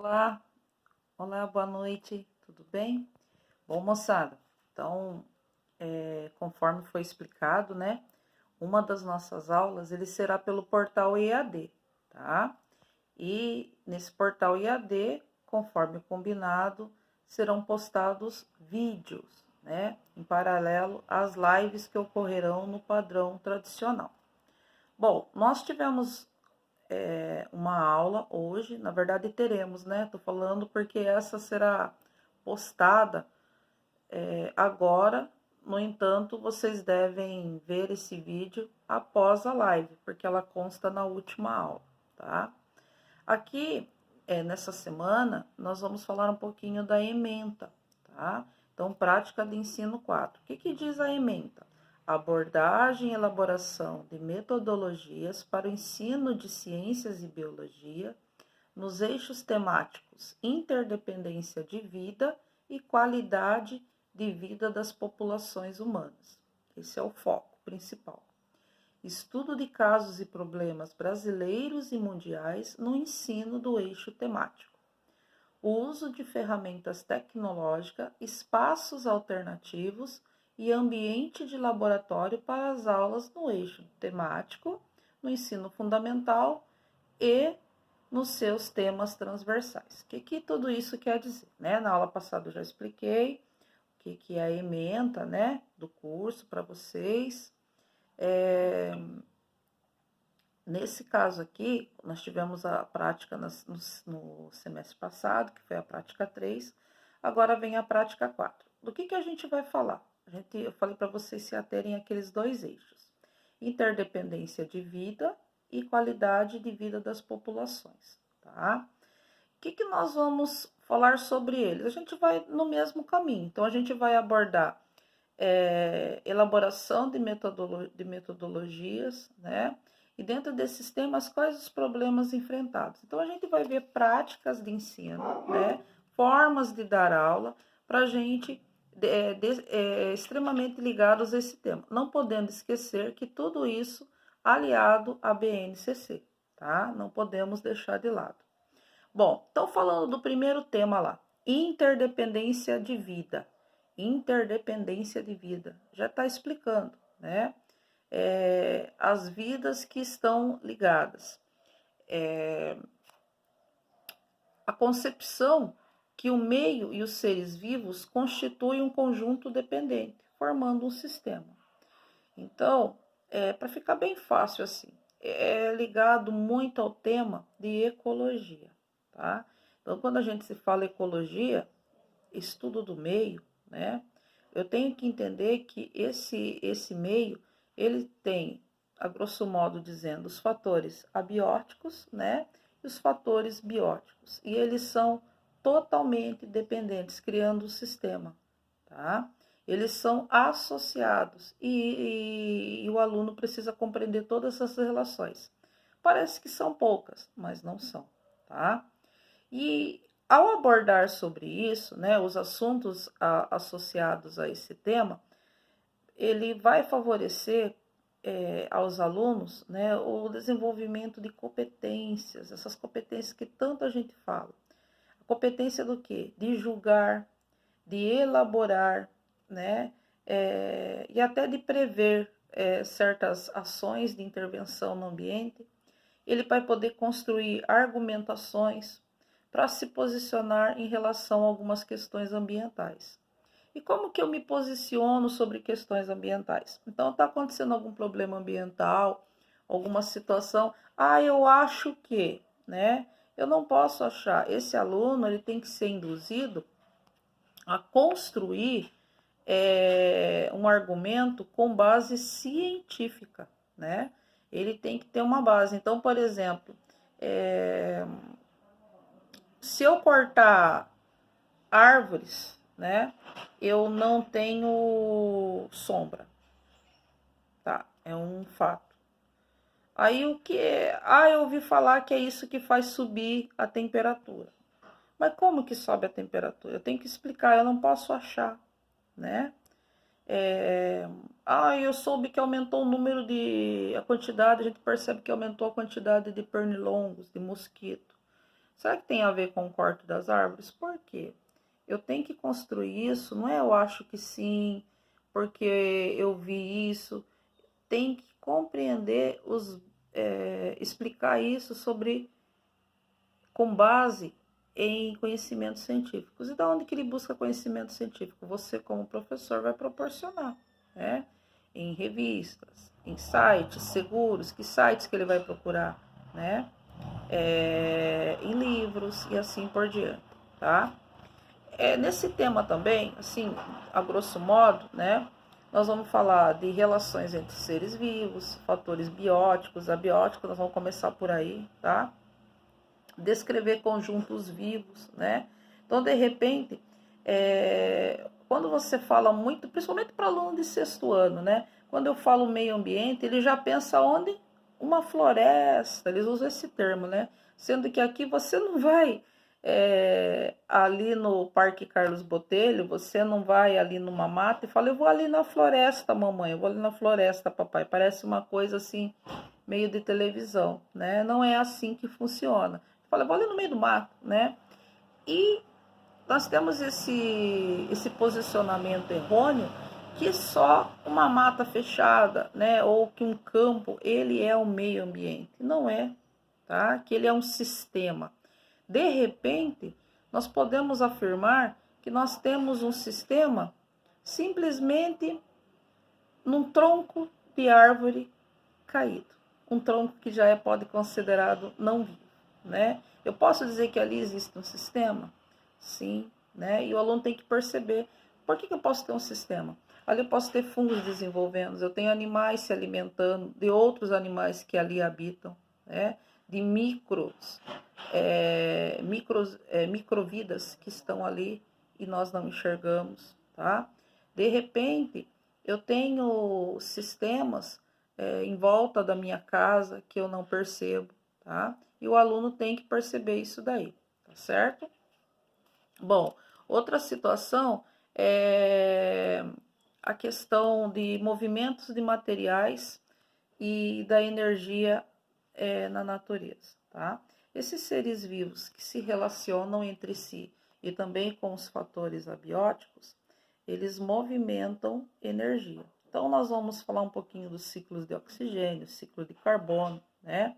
Olá, olá, boa noite, tudo bem? Bom, moçada, então, conforme foi explicado, né, uma das nossas aulas, ele será pelo portal EAD, tá? E nesse portal EAD, conforme combinado, serão postados vídeos, né, em paralelo às lives que ocorrerão no padrão tradicional. Bom, nós tivemos uma aula hoje, na verdade teremos, né? Tô falando porque essa será postada agora. No entanto, vocês devem ver esse vídeo após a live, porque ela consta na última aula, tá? Aqui, nessa semana, nós vamos falar um pouquinho da ementa, tá? Então, prática de ensino 4. O que diz a ementa? Abordagem e elaboração de metodologias para o ensino de ciências e biologia nos eixos temáticos interdependência de vida e qualidade de vida das populações humanas. Esse é o foco principal. Estudo de casos e problemas brasileiros e mundiais no ensino do eixo temático. O uso de ferramentas tecnológicas, espaços alternativos e ambiente de laboratório para as aulas no eixo temático, no ensino fundamental e nos seus temas transversais. O que tudo isso quer dizer? Né? Na aula passada eu já expliquei o que é a ementa, né, do curso para vocês. Nesse caso aqui, nós tivemos a prática no semestre passado, que foi a prática 3, agora vem a prática 4. Do que a gente vai falar? Eu falei para vocês se aterem àqueles dois eixos: interdependência de vida e qualidade de vida das populações, tá? O que nós vamos falar sobre eles? A gente vai no mesmo caminho, então a gente vai abordar elaboração de metodologias, né? E dentro desses temas, quais os problemas enfrentados? Então, a gente vai ver práticas de ensino, né? Formas de dar aula, para a gente extremamente ligados a esse tema. Não podendo esquecer que tudo isso aliado à BNCC, tá? Não podemos deixar de lado. Bom, então falando do primeiro tema lá, interdependência de vida. Interdependência de vida, já está explicando, né? As vidas que estão ligadas. A concepção que o meio e os seres vivos constituem um conjunto dependente, formando um sistema. Então, para ficar bem fácil assim, é ligado muito ao tema de ecologia, tá? Então, quando a gente se fala ecologia, estudo do meio, né? Eu tenho que entender que esse meio, ele tem, a grosso modo dizendo, os fatores abióticos, né? E os fatores bióticos. E eles são totalmente dependentes, criando um sistema, tá? Eles são associados e o aluno precisa compreender todas essas relações. Parece que são poucas, mas não são, tá? E ao abordar sobre isso, né, os assuntos associados a esse tema, ele vai favorecer aos alunos, né, o desenvolvimento de competências, essas competências que tanto a gente fala. A competência do quê? De julgar, de elaborar, né, e até de prever certas ações de intervenção no ambiente. Ele vai poder construir argumentações para se posicionar em relação a algumas questões ambientais. E como que eu me posiciono sobre questões ambientais? Então, está acontecendo algum problema ambiental, alguma situação, eu acho que, né? Eu não posso achar. Esse aluno, ele tem que ser induzido a construir um argumento com base científica, né? Ele tem que ter uma base. Então, por exemplo, se eu cortar árvores, né, eu não tenho sombra, tá? É um fato. Aí o que é? Eu ouvi falar que é isso que faz subir a temperatura. Mas como que sobe a temperatura? Eu tenho que explicar, eu não posso achar, né? Eu soube que aumentou o número a quantidade, a gente percebe que aumentou a quantidade de pernilongos, de mosquito. Será que tem a ver com o corte das árvores? Por quê? Eu tenho que construir isso, não é eu acho que sim, porque eu vi isso. Tem que compreender, explicar isso com base em conhecimentos científicos. E da onde que ele busca conhecimento científico? Você, como professor, vai proporcionar, né? Em revistas, em sites seguros, que sites que ele vai procurar, né? Em livros e assim por diante, tá? Nesse tema também, assim, a grosso modo, né? Nós vamos falar de relações entre seres vivos, fatores bióticos, abióticos, nós vamos começar por aí, tá? Descrever conjuntos vivos, né? Então, de repente, quando você fala muito, principalmente para aluno de sexto ano, né? Quando eu falo meio ambiente, ele já pensa onde? Uma floresta, eles usam esse termo, né? Sendo que aqui você não vai ali no Parque Carlos Botelho, você não vai ali numa mata e fala, eu vou ali na floresta, mamãe, eu vou ali na floresta, papai. Parece uma coisa assim, meio de televisão, né? Não é assim que funciona. Fala, eu vou ali no meio do mato, né? E nós temos esse posicionamento errôneo que só uma mata fechada, né, ou que um campo, ele é o meio ambiente. Não é, tá? Que ele é um sistema. De repente, nós podemos afirmar que nós temos um sistema simplesmente num tronco de árvore caído. Um tronco que já pode considerado não vivo, né? Eu posso dizer que ali existe um sistema? Sim, né? E o aluno tem que perceber, por que eu posso ter um sistema? Ali eu posso ter fungos desenvolvendo, eu tenho animais se alimentando de outros animais que ali habitam, né? De microvidas que estão ali e nós não enxergamos, tá? De repente, eu tenho sistemas em volta da minha casa que eu não percebo, tá? E o aluno tem que perceber isso daí, tá certo? Bom, outra situação é a questão de movimentos de materiais e da energia na natureza, tá? Esses seres vivos que se relacionam entre si e também com os fatores abióticos, eles movimentam energia. Então, nós vamos falar um pouquinho dos ciclos de oxigênio, ciclo de carbono, né?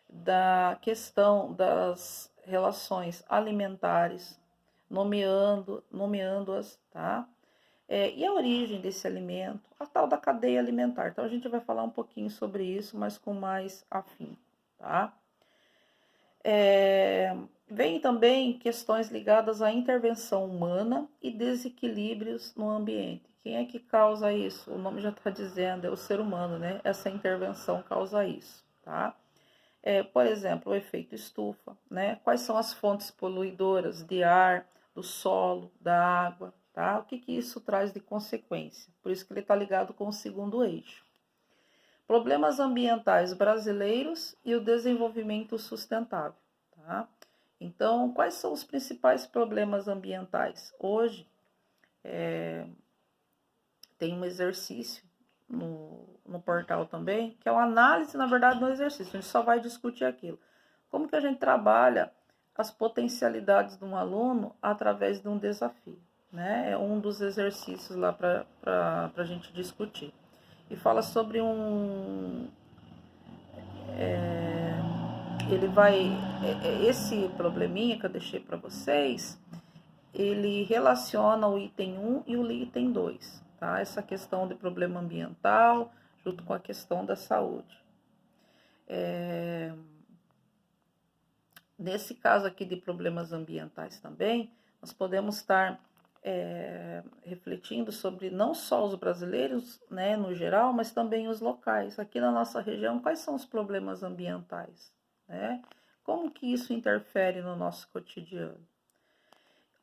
Da questão das relações alimentares, nomeando-as, tá? E a origem desse alimento, a tal da cadeia alimentar. Então, a gente vai falar um pouquinho sobre isso, mas com mais afinco, tá? Vem também questões ligadas à intervenção humana e desequilíbrios no ambiente. Quem é que causa isso? O nome já está dizendo, é o ser humano, né? Essa intervenção causa isso, tá? Por exemplo, o efeito estufa, né? Quais são as fontes poluidoras de ar, do solo, da água, tá? O que isso traz de consequência? Por isso que ele está ligado com o segundo eixo. Problemas ambientais brasileiros e o desenvolvimento sustentável, tá? Então, quais são os principais problemas ambientais? Hoje, tem um exercício no portal também, que é uma análise, na verdade, do exercício. A gente só vai discutir aquilo. Como que a gente trabalha as potencialidades de um aluno através de um desafio, né? É um dos exercícios lá para a gente discutir. E fala sobre esse probleminha que eu deixei para vocês, ele relaciona o item 1 e o item 2, tá? Essa questão de problema ambiental junto com a questão da saúde. Nesse caso aqui de problemas ambientais também, nós podemos estar refletindo sobre não só os brasileiros, né, no geral, mas também os locais. Aqui na nossa região, quais são os problemas ambientais, né? Como que isso interfere no nosso cotidiano?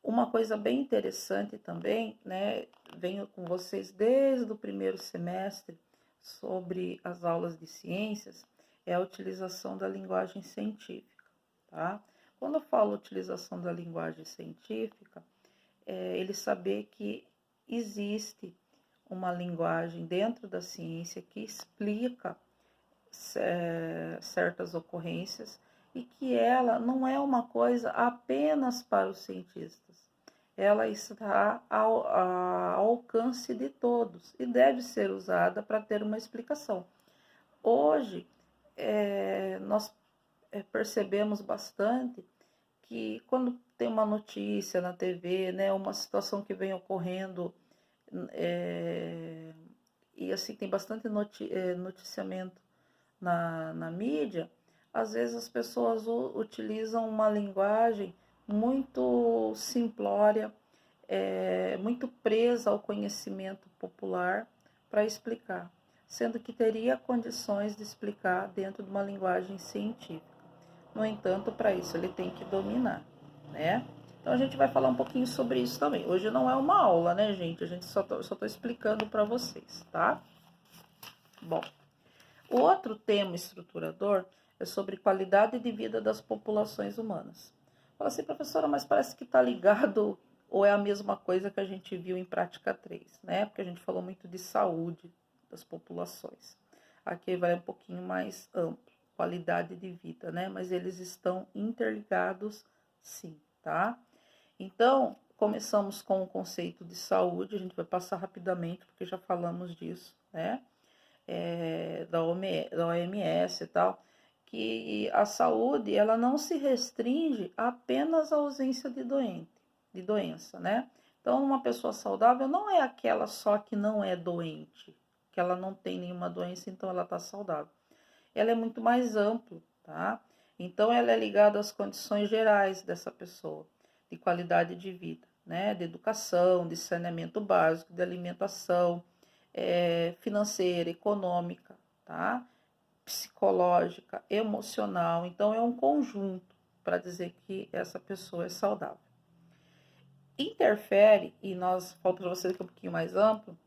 Uma coisa bem interessante também, né, venho com vocês desde o primeiro semestre sobre as aulas de ciências, é a utilização da linguagem científica, tá? Quando eu falo utilização da linguagem científica, ele saber que existe uma linguagem dentro da ciência que explica certas ocorrências e que ela não é uma coisa apenas para os cientistas. Ela está ao alcance de todos e deve ser usada para ter uma explicação. Hoje, nós percebemos bastante que quando tem uma notícia na TV, né, uma situação que vem ocorrendo, e assim tem bastante noticiamento na mídia, às vezes as pessoas utilizam uma linguagem muito simplória, muito presa ao conhecimento popular para explicar, sendo que teria condições de explicar dentro de uma linguagem científica. No entanto, para isso ele tem que dominar, né? Então a gente vai falar um pouquinho sobre isso também. Hoje não é uma aula, né, gente? A gente só tô explicando para vocês, tá? Bom, o outro tema estruturador é sobre qualidade de vida das populações humanas. Fala assim, professora, mas parece que está ligado ou é a mesma coisa que a gente viu em prática 3, né? Porque a gente falou muito de saúde das populações. Aqui vai um pouquinho mais amplo, qualidade de vida, né? Mas eles estão interligados, sim, tá? Então, começamos com o conceito de saúde, a gente vai passar rapidamente, porque já falamos disso, né? Da OMS e tal, que a saúde ela não se restringe apenas à ausência de doença, né? Então, uma pessoa saudável não é aquela só que não é doente, que ela não tem nenhuma doença, então ela está saudável. Ela é muito mais ampla, tá? Então, ela é ligada às condições gerais dessa pessoa, de qualidade de vida, né? De educação, de saneamento básico, de alimentação, financeira, econômica, tá? Psicológica, emocional. Então, é um conjunto para dizer que essa pessoa é saudável. Interfere, e nós falamos para vocês que é um pouquinho mais amplo,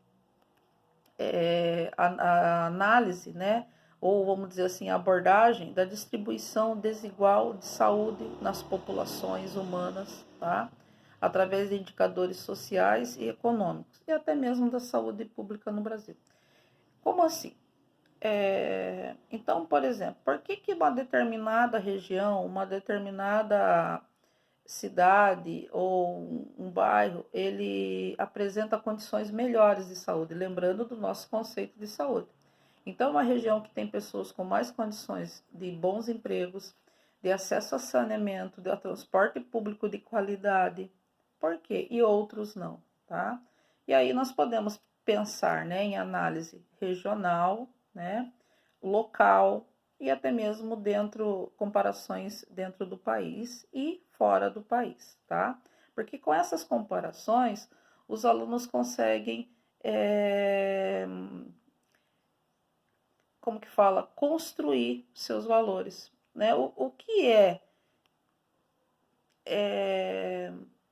a análise, né? Ou vamos dizer assim, a abordagem da distribuição desigual de saúde nas populações humanas, tá? Através de indicadores sociais e econômicos, e até mesmo da saúde pública no Brasil. Como assim? Então, por exemplo, por que uma determinada região, uma determinada cidade ou um bairro, ele apresenta condições melhores de saúde, lembrando do nosso conceito de saúde. Então, uma região que tem pessoas com mais condições de bons empregos, de acesso a saneamento, de transporte público de qualidade, por quê? E outros não, tá? E aí nós podemos pensar, né, em análise regional, né, local e até mesmo comparações dentro do país e fora do país, tá? Porque com essas comparações, os alunos conseguem, como que fala, construir seus valores, né? O que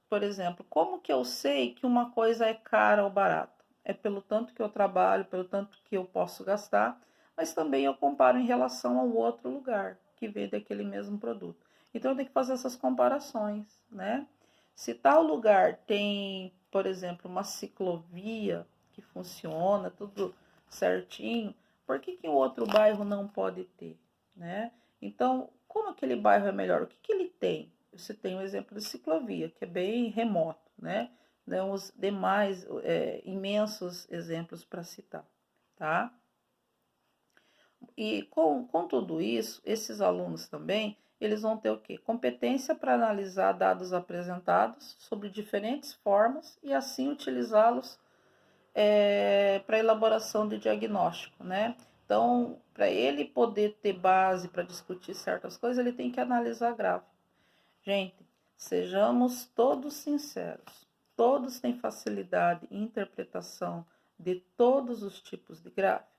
por exemplo, como que eu sei que uma coisa é cara ou barata? É pelo tanto que eu trabalho, pelo tanto que eu posso gastar, mas também eu comparo em relação ao outro lugar que vende aquele mesmo produto. Então eu tenho que fazer essas comparações, né? Se tal lugar tem, por exemplo, uma ciclovia que funciona, tudo certinho, por que o outro bairro não pode ter, né? Então, como aquele bairro é melhor? O que ele tem? Você tem um exemplo de ciclovia, que é bem remoto, né? Os demais imensos exemplos para citar, tá? E com tudo isso, esses alunos também, eles vão ter o quê? Competência para analisar dados apresentados sobre diferentes formas e assim utilizá-los para elaboração de diagnóstico, né? Então, para ele poder ter base para discutir certas coisas, ele tem que analisar gráfico. Gente, sejamos todos sinceros. Todos têm facilidade em interpretação de todos os tipos de gráfico?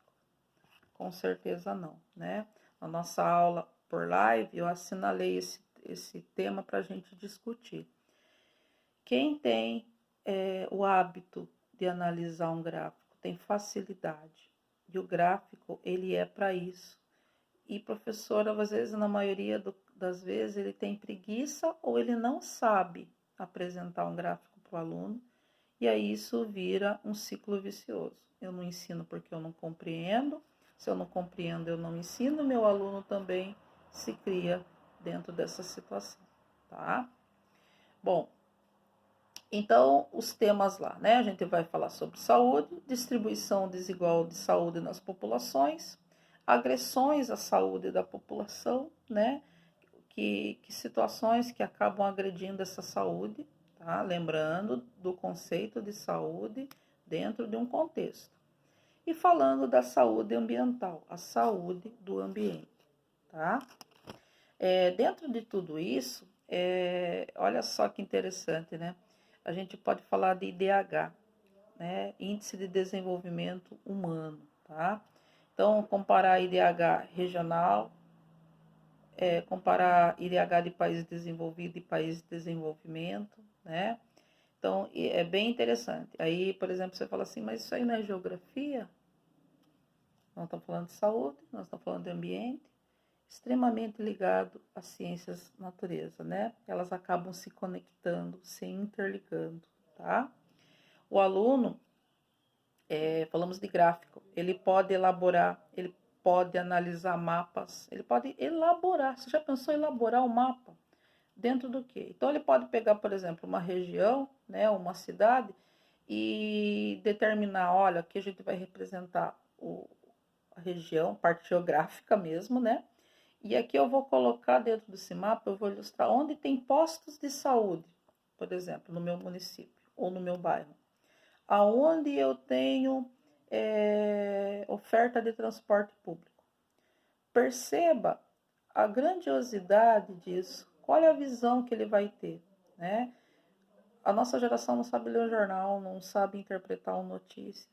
Com certeza não, né? Na nossa aula por live, eu assinalei esse tema para a gente discutir. Quem tem o hábito de analisar um gráfico tem facilidade. E o gráfico, ele é para isso. E professora, às vezes, na maioria das vezes, ele tem preguiça ou ele não sabe apresentar um gráfico para o aluno. E aí isso vira um ciclo vicioso. Eu não ensino porque eu não compreendo. Se eu não compreendo, eu não ensino. Meu aluno também se cria dentro dessa situação, tá? Bom, então os temas lá, né? A gente vai falar sobre saúde, distribuição desigual de saúde nas populações, agressões à saúde da população, né? Que situações que acabam agredindo essa saúde, tá? Lembrando do conceito de saúde dentro de um contexto. E falando da saúde ambiental, a saúde do ambiente, tá? Dentro de tudo isso, olha só que interessante, né? A gente pode falar de IDH, né? Índice de Desenvolvimento Humano, tá? Então, comparar IDH regional, comparar IDH de país desenvolvido e país de desenvolvimento, né? Então, é bem interessante. Aí, por exemplo, você fala assim, mas isso aí não é geografia? Nós estamos falando de saúde, nós estamos falando de ambiente, extremamente ligado às ciências natureza, né? Elas acabam se conectando, se interligando, tá? O aluno, falamos de gráfico, ele pode elaborar, ele pode analisar mapas, ele pode elaborar. Você já pensou em elaborar um mapa? Dentro do quê? Então ele pode pegar, por exemplo, uma região, né, uma cidade e determinar, olha, aqui a gente vai representar a região, parte geográfica mesmo, né? E aqui eu vou colocar dentro desse mapa, eu vou ilustrar onde tem postos de saúde, por exemplo, no meu município ou no meu bairro. Aonde eu tenho oferta de transporte público. Perceba a grandiosidade disso. Qual é a visão que ele vai ter, né? A nossa geração não sabe ler um jornal, não sabe interpretar uma notícia.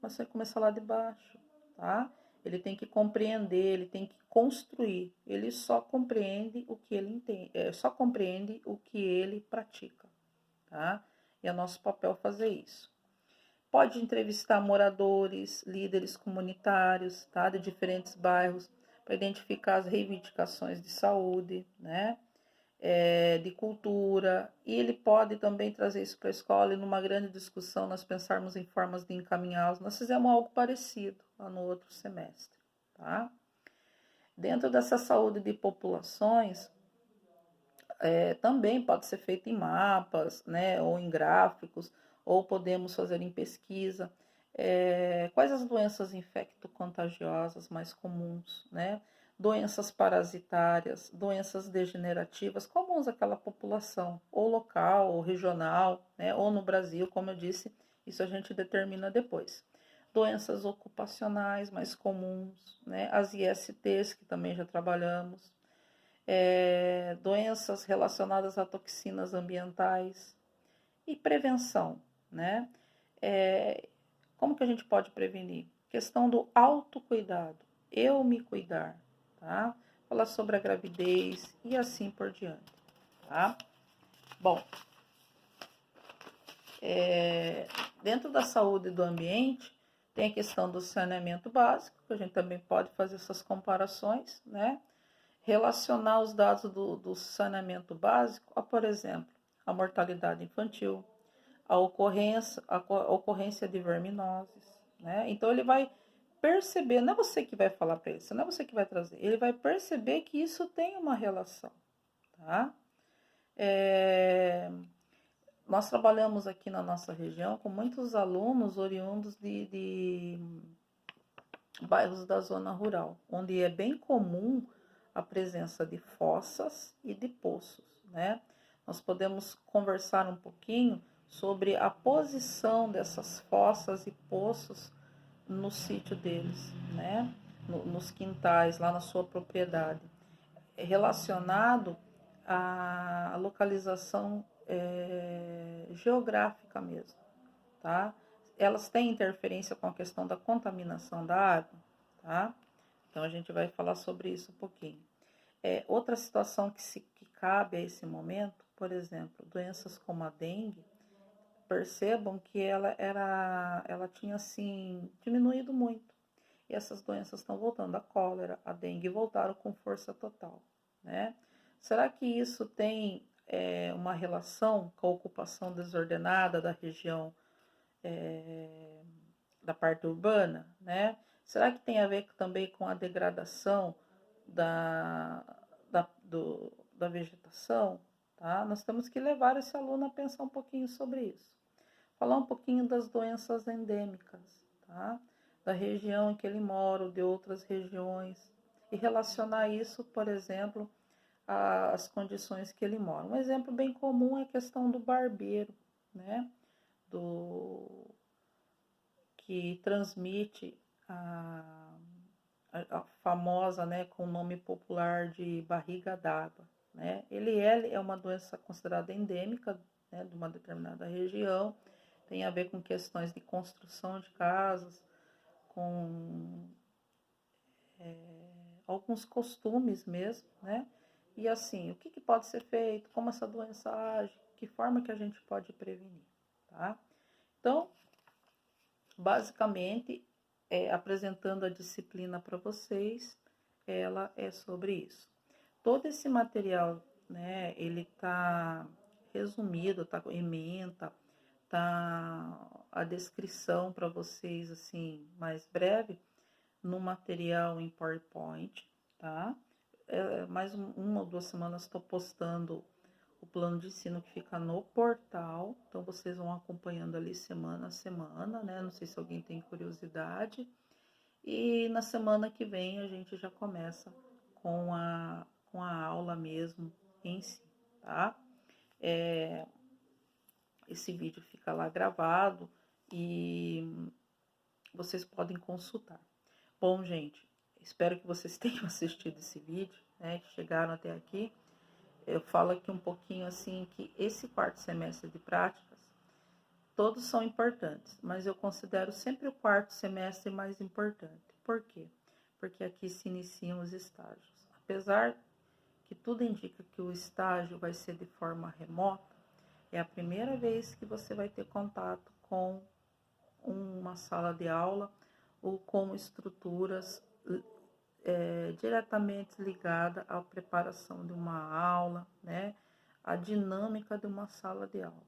Mas você começa lá de baixo, tá? Ele tem que compreender, ele tem que construir. Ele só compreende o que ele entende, só compreende o que ele pratica, tá? E é nosso papel fazer isso. Pode entrevistar moradores, líderes comunitários, tá? De diferentes bairros, para identificar as reivindicações de saúde, né? De cultura, e ele pode também trazer isso para a escola e numa grande discussão nós pensarmos em formas de encaminhá-los. Nós fizemos algo parecido lá no outro semestre, tá? Dentro dessa saúde de populações, também pode ser feito em mapas, né, ou em gráficos, ou podemos fazer em pesquisa. Quais as doenças infecto-contagiosas mais comuns, né? Doenças parasitárias, doenças degenerativas comuns àquela população, ou local, ou regional, né? Ou no Brasil, como eu disse, isso a gente determina depois. Doenças ocupacionais mais comuns, né? As ISTs, que também já trabalhamos, doenças relacionadas a toxinas ambientais e prevenção, né? Como que a gente pode prevenir? Questão do autocuidado, eu me cuidar, tá? Falar sobre a gravidez e assim por diante, tá? Bom, dentro da saúde do ambiente, tem a questão do saneamento básico, que a gente também pode fazer essas comparações, né? Relacionar os dados do saneamento básico a, por exemplo, a mortalidade infantil, a ocorrência de verminoses, né? Então ele vai perceber, não é você que vai falar para ele, não é você que vai trazer, ele vai perceber que isso tem uma relação, tá? Nós trabalhamos aqui na nossa região com muitos alunos oriundos de bairros da zona rural, onde é bem comum a presença de fossas e de poços, né? Nós podemos conversar um pouquinho sobre a posição dessas fossas e poços no sítio deles, né? Nos quintais, lá na sua propriedade, relacionado à localização geográfica mesmo, tá? Elas têm interferência com a questão da contaminação da água, tá? Então a gente vai falar sobre isso um pouquinho. Outra situação que cabe a esse momento, por exemplo, doenças como a dengue, percebam que ela tinha assim diminuído muito. E essas doenças estão voltando, a cólera, a dengue voltaram com força total, né? Será que isso tem uma relação com a ocupação desordenada da região da parte urbana, né? Será que tem a ver também com a degradação da vegetação, tá? Nós temos que levar esse aluno a pensar um pouquinho sobre isso. Falar um pouquinho das doenças endêmicas, tá? Da região em que ele mora ou de outras regiões. E relacionar isso, por exemplo, às condições que ele mora. Um exemplo bem comum é a questão do barbeiro, né? Que transmite a famosa, né, com o nome popular de barriga d'água, né? Ele é uma doença considerada endêmica, né, de uma determinada região, tem a ver com questões de construção de casas, com alguns costumes mesmo, né? E assim, o que pode ser feito, como essa doença age, que forma que a gente pode prevenir, tá? Então, basicamente, apresentando a disciplina para vocês, ela é sobre isso. Todo esse material, né, ele tá resumido, tá com ementa, tá a descrição para vocês, assim, mais breve, no material em PowerPoint, tá? Mais uma ou 2 semanas estou postando o plano de ensino que fica no portal, então vocês vão acompanhando ali semana a semana, né? Não sei se alguém tem curiosidade. E na semana que vem a gente já começa com a aula mesmo em si, tá? Esse vídeo fica lá gravado e vocês podem consultar. Bom, gente, espero que vocês tenham assistido esse vídeo, né? Que chegaram até aqui. Eu falo aqui um pouquinho assim que esse 4º semestre de práticas, todos são importantes, mas eu considero sempre o 4º semestre mais importante. Por quê? Porque aqui se iniciam os estágios. Apesar que tudo indica que o estágio vai ser de forma remota, é a primeira vez que você vai ter contato com uma sala de aula ou com estruturas diretamente ligada à preparação de uma aula, né? A dinâmica de uma sala de aula.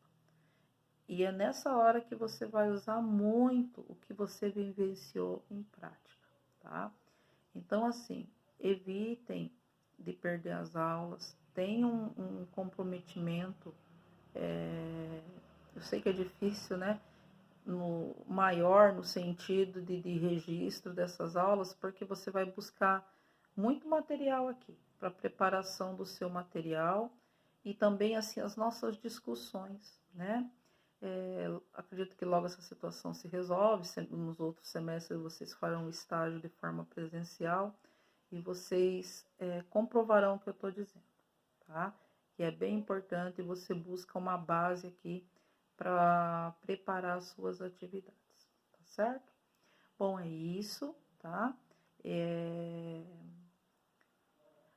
E é nessa hora que você vai usar muito o que você vivenciou em prática, tá? Então, assim, evitem de perder as aulas, tenham um comprometimento, eu sei que é difícil, né? Maior no sentido de registro dessas aulas, porque você vai buscar muito material aqui para preparação do seu material e também assim as nossas discussões, né? Acredito que logo essa situação se resolve, nos outros semestres vocês farão o estágio de forma presencial e vocês comprovarão o que eu estou dizendo, tá? Que é bem importante, você busca uma base aqui para preparar as suas atividades, tá certo? Bom, é isso, tá?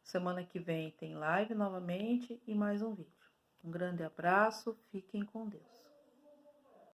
Semana que vem tem live novamente e mais um vídeo. Um grande abraço, fiquem com Deus.